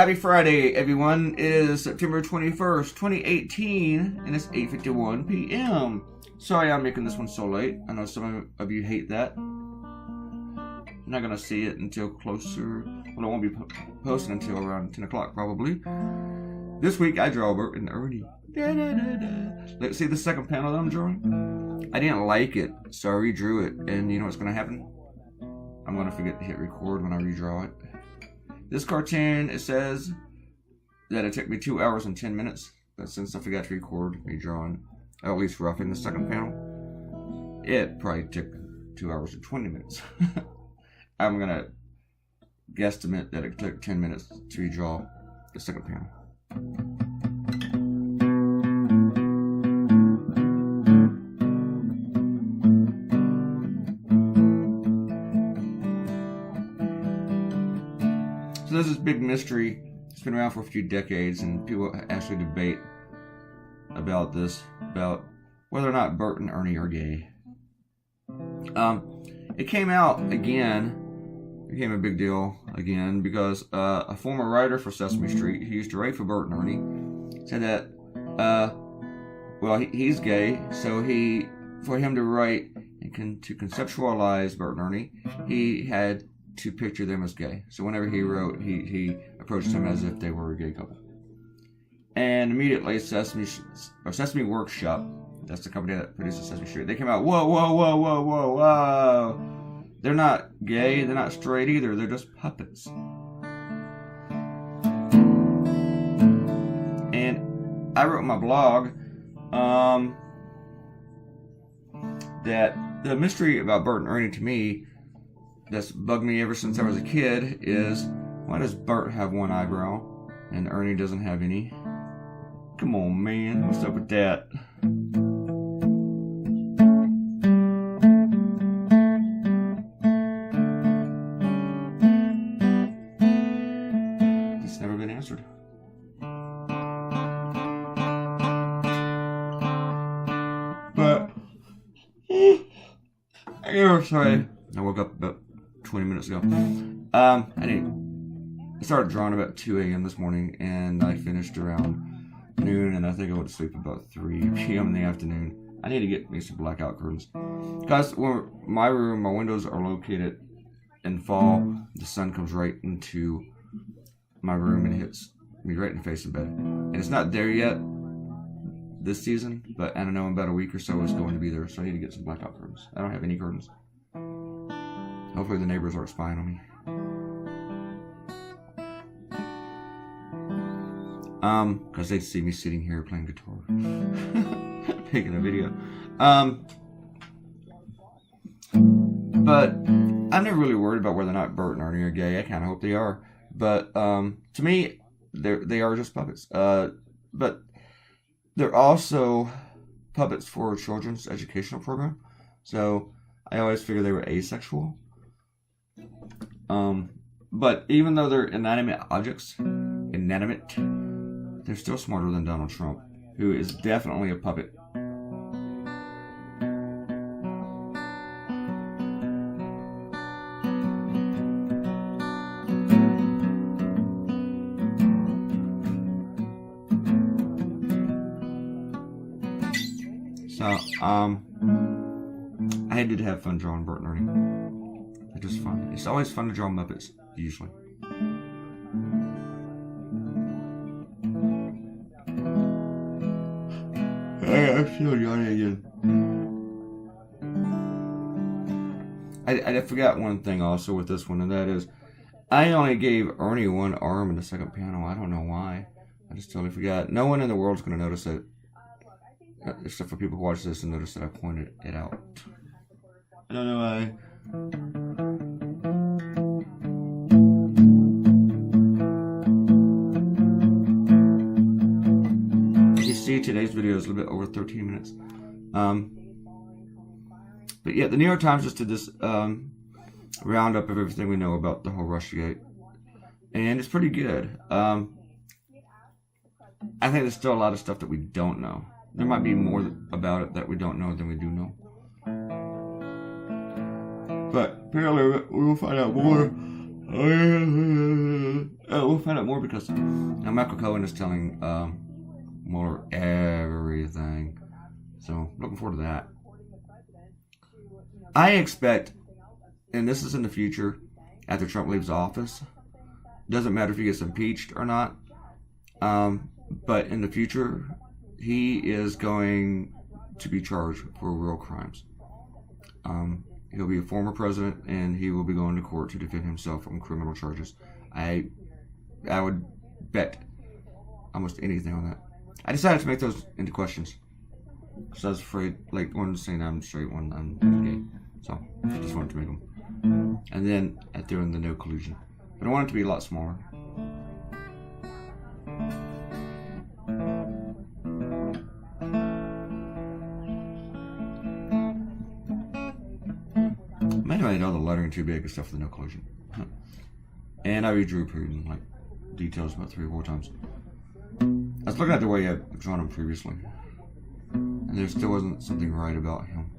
Happy Friday, everyone. It is September 21st, 2018, and it's 8:51 p.m. Sorry I'm making this one so late. I know some of you hate that. I'm not going to see it until closer. Well, I won't be posting until around 10 o'clock, probably. This week, I draw Bert and Ernie. Let's see the second panel that I'm drawing. I didn't like it, so I redrew it. And you know what's going to happen? I'm going to forget to hit record when I redraw it. This cartoon, it says that it took me 2 hours and 10 minutes. But since I forgot to record redrawing, or at least roughing the second panel, it probably took 2 hours and 20 minutes. I'm going to guesstimate that it took 10 minutes to redraw the second panel. So there's this big mystery. It's been around for a few decades, and people actually debate about this, about whether or not Bert and Ernie are gay. It came out again, became a big deal again, because a former writer for Sesame Street, who used to write for Bert and Ernie, said that, well, he's gay, so for him to write and to conceptualize Bert and Ernie, he had to picture them as gay. So whenever he wrote, he approached them as if they were a gay couple. And immediately Sesame Workshop, that's the company that produces Sesame Street, they came out, whoa. They're not gay, they're not straight either, they're just puppets. And I wrote in my blog that the mystery about Bert and Ernie, to me, that's bugged me ever since I was a kid, is why does Bert have one eyebrow and Ernie doesn't have any? Come on, man, what's up with that? It's never been answered. But sorry, I woke up about 20 minutes ago. I started drawing about 2 a.m. this morning, and I finished around noon, and I think I went to sleep about 3 p.m. in the afternoon. I need to get me some blackout curtains. Because my windows are located in fall. The sun comes right into my room and hits me right in the face in bed. And it's not there yet this season, but I don't know, in about a week or so it's going to be there, so I need to get some blackout curtains. I don't have any curtains. Hopefully the neighbors aren't spying on me. Because they'd see me sitting here playing guitar. Making a video. But I'm never really worried about whether or not Bert and Ernie are gay. I kind of hope they are. But to me, they are just puppets. But they're also puppets for a children's educational program. So I always figured they were asexual. But even though they're inanimate objects, they're still smarter than Donald Trump, who is definitely a puppet. So, I did have fun drawing Bert and Ernie. They're just fun. It's always fun to draw Muppets, usually. I feel yawning again. I forgot one thing also with this one, and that is, I only gave Ernie one arm in the second panel. I don't know why. I just totally forgot. No one in the world's going to notice it, except for people who watch this and notice that I pointed it out. I don't know why. See, today's video is a little bit over 13 minutes. But yeah, the New York Times just did this roundup of everything we know about the whole Russiagate, and it's pretty good. I think there's still a lot of stuff that we don't know. There might be more about it that we don't know than we do know. But apparently we will find out more We'll find out more because now Michael Cohen is telling Mueller everything. So, looking forward to that. I expect, and this is in the future, after Trump leaves office, doesn't matter if he gets impeached or not, but in the future, he is going to be charged for real crimes. He'll be a former president, and he will be going to court to defend himself on criminal charges. I would bet almost anything on that. I decided to make those into questions because I was afraid, like, one saying I'm straight, one I'm gay. So I just wanted to make them. And then I threw in the no collusion. But I want it to be a lot smaller. Might have made all the lettering too big and stuff for the no collusion. And I redrew Putin, like, details about 3 or 4 times. I was looking at the way I've drawn him previously, and there still wasn't something right about him.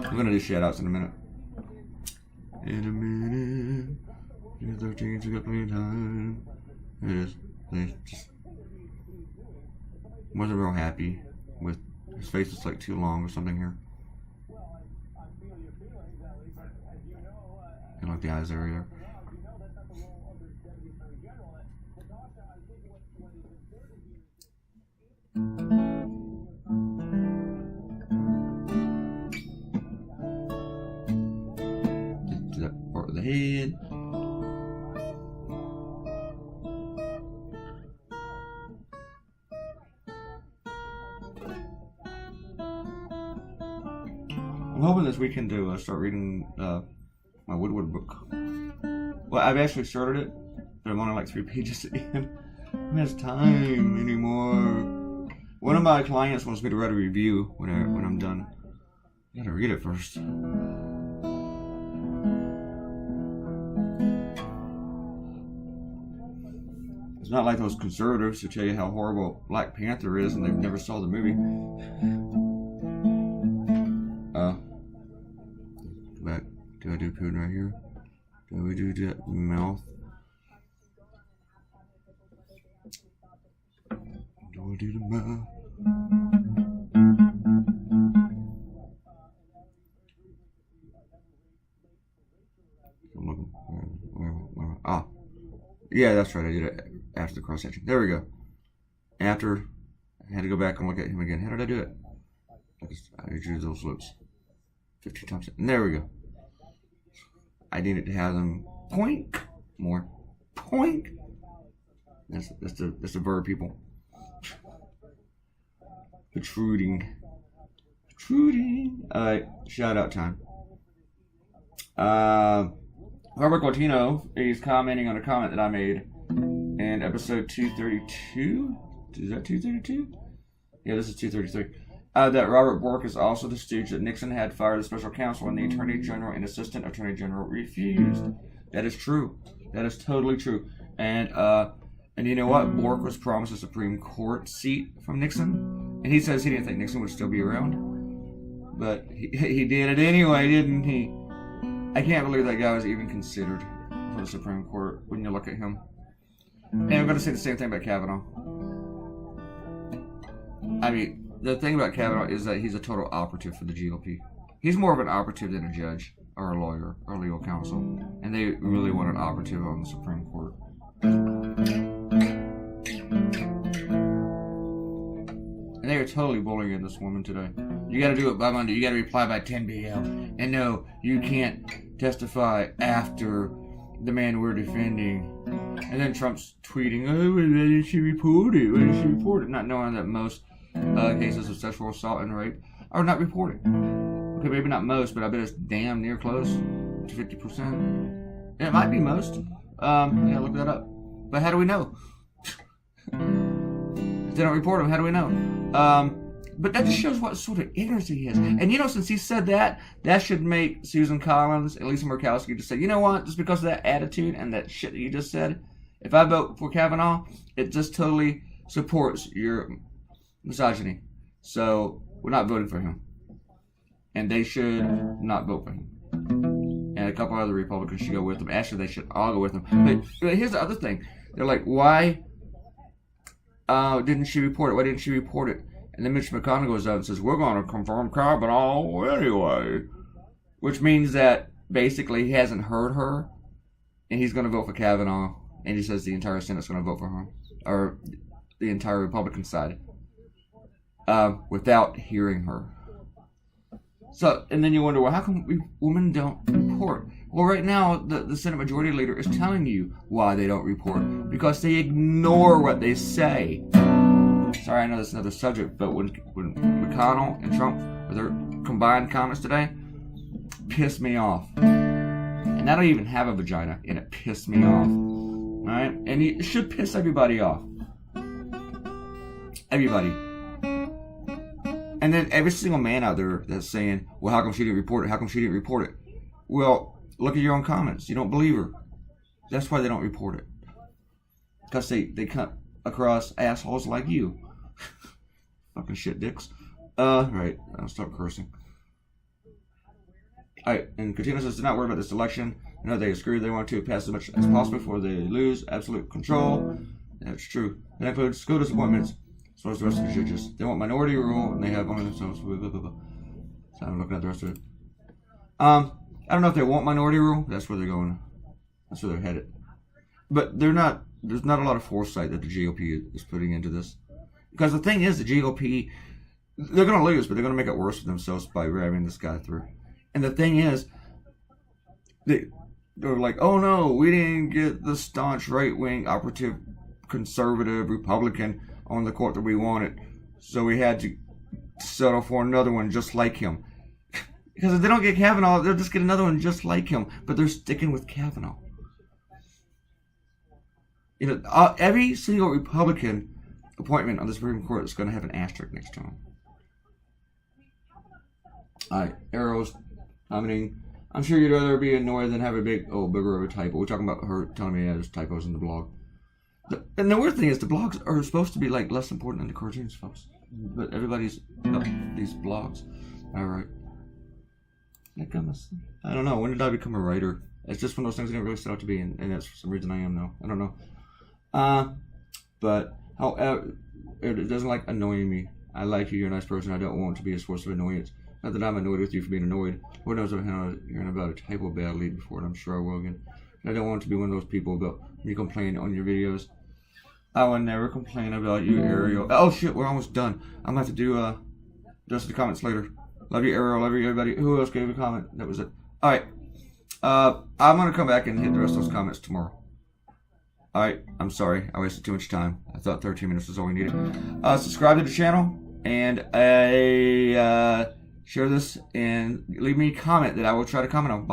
I'm gonna do shout-outs in a minute. In a minute, you're 13, so got plenty of time. It is. They just wasn't real happy with his face. Was like too long or something here. And like the eyes area. Get to that part of the head. I'm hoping this weekend to start reading my Woodward book. Well, I've actually started it, but I'm only like 3 pages in. Who has time anymore? One of my clients wants me to write a review when I'm done. I gotta read it first. It's not like those conservatives who tell you how horrible Black Panther is and they've never saw the movie. Back. Do I do Putin right here? Do we do that mouth? Do I do the mouth? I'm looking. Where? Ah. Yeah, that's right. I did it after the cross section. There we go. After, I had to go back and look at him again. How did I do it? I drew those lips 15 times. And there we go. I needed to have them poink more. Poink. That's the verb, people. Protruding. Alright, shout out time. Robert Cortino is commenting on a comment that I made in episode 232. Is that 232? Yeah, this is 233. That Robert Bork is also the stooge that Nixon had fired the special counsel and the Attorney General and Assistant Attorney General refused. That is true. That is totally true. And you know what? Bork was promised a Supreme Court seat from Nixon. And he says he didn't think Nixon would still be around. But he did it anyway, didn't he? I can't believe that guy was even considered for the Supreme Court when you look at him. And I'm going to say the same thing about Kavanaugh. I mean, the thing about Kavanaugh is that he's a total operative for the GOP. He's more of an operative than a judge or a lawyer or legal counsel. And they really want an operative on the Supreme Court. And they are totally bullying this woman today. You gotta do it by Monday. You gotta reply by 10 p.m. And no, you can't testify after the man we're defending. And then Trump's tweeting, oh, why did she report it? Why did she report it? Not knowing that most cases of sexual assault and rape are not reported. Okay, maybe not most, but I bet it's damn near close to 50%. And it might be most. Yeah, look that up. But how do we know? If they don't report them, how do we know? But that just shows what sort of ignorance he is. And you know, since he said that, that should make Susan Collins and Lisa Murkowski just say, you know what? Just because of that attitude and that shit that you just said, If I vote for Kavanaugh, it just totally supports your misogyny. So we're not voting for him. And they should not vote for him. And a couple other Republicans should go with him. Actually, they should all go with him. But here's the other thing. They're like, why didn't she report it? Why didn't she report it? And then Mitch McConnell goes out and says, we're going to confirm Kavanaugh anyway. Which means that basically he hasn't heard her. And he's going to vote for Kavanaugh. And he says the entire Senate's going to vote for her. Or the entire Republican side. Without hearing her. So, and then you wonder, well, how come women don't report? Well, right now, the Senate Majority Leader is telling you why they don't report. Because they ignore what they say. Sorry, I know that's another subject, but when McConnell and Trump, with their combined comments today, pissed me off. And I don't even have a vagina, and it pissed me off. Alright? And it should piss everybody off. Everybody. And then every single man out there that's saying, well, how come she didn't report it? How come she didn't report it? Well, look at your own comments. You don't believe her. That's why they don't report it. Because they come across assholes like you. Fucking shit dicks. Right. I'll stop cursing. Alright, and Claytoonz says, do not worry about this election. I know they are screwed. They want to pass as much as possible before they lose absolute control. That's true. That includes school disappointments. So as the rest of the judges. They want minority rule, and they have only themselves. Blah, blah, blah, blah. So I'm looking at the rest of it. I don't know if they want minority rule. That's where they're going. That's where they're headed. But they're not. There's not a lot of foresight that the GOP is putting into this. Because the thing is, the GOP, they're going to lose, but they're going to make it worse for themselves by ramming this guy through. And the thing is, they're like, oh no, we didn't get the staunch right-wing, operative, conservative, Republican on the court that we wanted. So we had to settle for another one just like him. Because if they don't get Kavanaugh, they'll just get another one just like him. But they're sticking with Kavanaugh. You know, every single Republican appointment on the Supreme Court is going to have an asterisk next to him. Alright, arrows, commenting. I'm sure you'd rather be annoyed than have a bigger of a typo. We're talking about her telling me there's typos in the blog. And the weird thing is, the blogs are supposed to be like less important than the cartoons, folks. But everybody's got these blogs. Alright. I don't know. When did I become a writer? It's just one of those things I didn't really set out to be, and that's for some reason I am now. I don't know. But however, it doesn't like annoying me. I like you. You're a nice person. I don't want to be a source of annoyance. Not that I'm annoyed with you for being annoyed. Lord knows I've heard about a typo badly before, and I'm sure I will again. And I don't want to be one of those people about you complain on your videos. I will never complain about you, Ariel. Oh shit, we're almost done. I'm gonna have to do the rest of the comments later. Love you, Ariel. Love you, everybody. Who else gave a comment? That was it. Alright. I'm gonna come back and hit the rest of those comments tomorrow. Alright, I'm sorry. I wasted too much time. I thought 13 minutes was all we needed. Subscribe to the channel and share this and leave me a comment that I will try to comment on.